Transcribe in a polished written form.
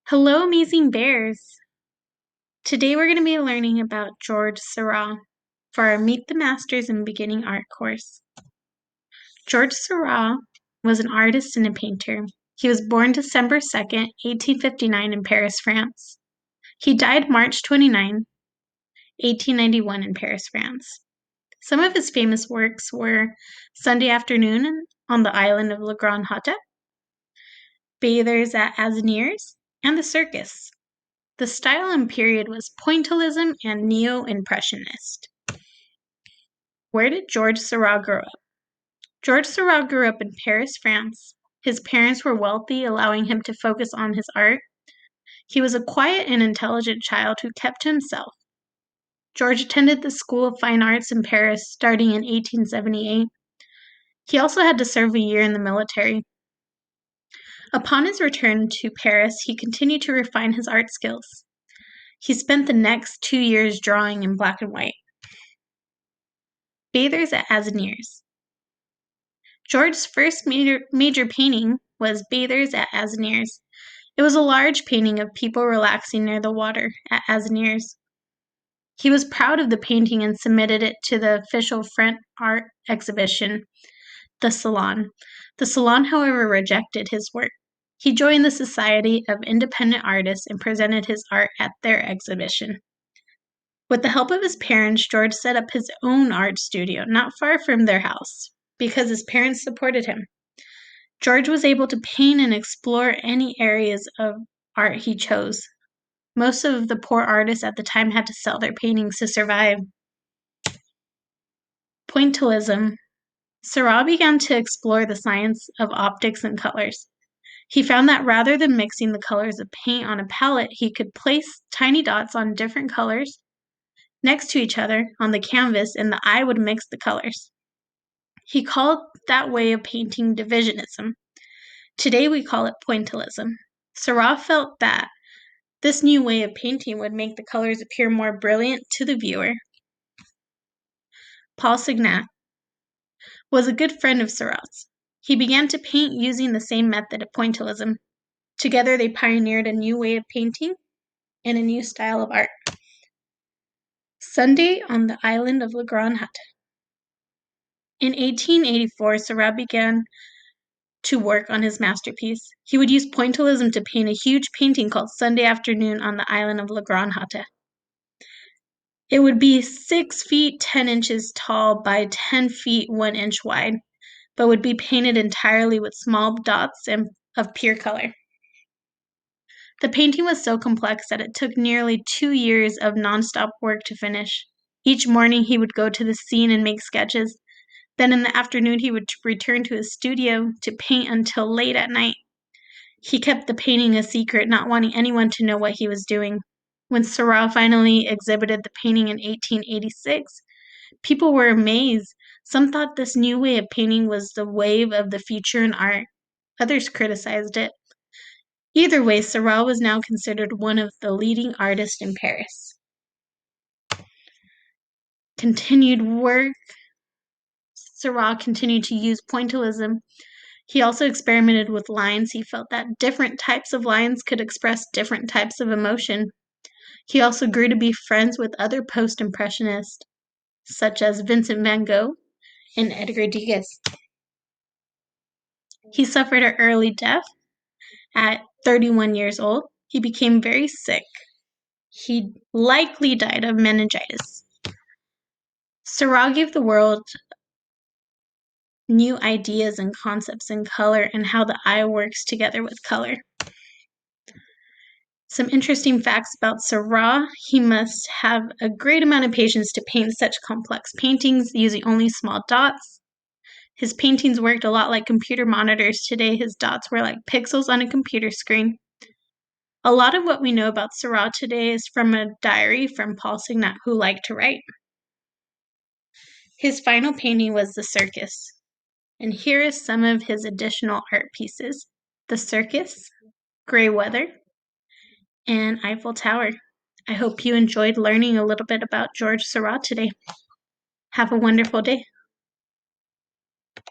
Hello, amazing bears! Today we're going to be learning about George Seurat for our Meet the Masters in Beginning Art course. George Seurat was an artist and a painter. He was born December 2nd, 1859 in Paris, France. He died March 29, 1891 in Paris, France. Some of his famous works were Sunday Afternoon on the Island of Le Grand Hôtel, Bathers at Asnières, and The Circus. The style and period was Pointillism and Neo-Impressionist. Where did George Seurat grow up? George Seurat grew up in Paris, France. His parents were wealthy, allowing him to focus on his art. He was a quiet and intelligent child who kept to himself. George attended the School of Fine Arts in Paris starting in 1878. He also had to serve a year in the military. Upon his return to Paris, he continued to refine his art skills. He spent the next 2 years drawing in black and white. Bathers at Asnières. George's first major painting was Bathers at Asnières. It was a large painting of people relaxing near the water at Asnières. He was proud of the painting and submitted it to the official French art exhibition, the Salon. The Salon, however, rejected his work. He joined the Society of Independent Artists and presented his art at their exhibition. With the help of his parents, George set up his own art studio not far from their house because his parents supported him. George was able to paint and explore any areas of art he chose. Most of the poor artists at the time had to sell their paintings to survive. Pointillism. Seurat began to explore the science of optics and colors. He found that rather than mixing the colors of paint on a palette, he could place tiny dots on different colors next to each other on the canvas, and the eye would mix the colors. He called that way of painting divisionism. Today we call it pointillism. Seurat felt that this new way of painting would make the colors appear more brilliant to the viewer. Paul Signac was a good friend of Seurat's. He began to paint using the same method of pointillism. Together they pioneered a new way of painting and a new style of art. Sunday on the Island of Le Grand Hôtel. In 1884, Seurat began to work on his masterpiece. He would use pointillism to paint a huge painting called Sunday Afternoon on the Island of Le Grand Hôtel. It would be 6 feet 10 inches tall by 10 feet 1 inch wide, but would be painted entirely with small dots of pure color. The painting was so complex that it took nearly 2 years of nonstop work to finish. Each morning he would go to the scene and make sketches. Then in the afternoon he would return to his studio to paint until late at night. He kept the painting a secret, not wanting anyone to know what he was doing. When Seurat finally exhibited the painting in 1886, people were amazed. Some thought this new way of painting was the wave of the future in art. Others criticized it. Either way, Seurat was now considered one of the leading artists in Paris. Continued work. Seurat continued to use pointillism. He also experimented with lines. He felt that different types of lines could express different types of emotion. He also grew to be friends with other post-impressionists, such as Vincent van Gogh and Edgar Degas. He suffered an early death at 31 years old. He became very sick. He likely died of meningitis. Seurat gave the world new ideas and concepts in color and how the eye works together with color. Some interesting facts about Seurat: he must have a great amount of patience to paint such complex paintings using only small dots. His paintings worked a lot like computer monitors. Today, his dots were like pixels on a computer screen. A lot of what we know about Seurat today is from a diary from Paul Signac, who liked to write. His final painting was The Circus. And here is some of his additional art pieces: The Circus, Gray Weather, and Eiffel Tower. I hope you enjoyed learning a little bit about George Seurat today. Have a wonderful day.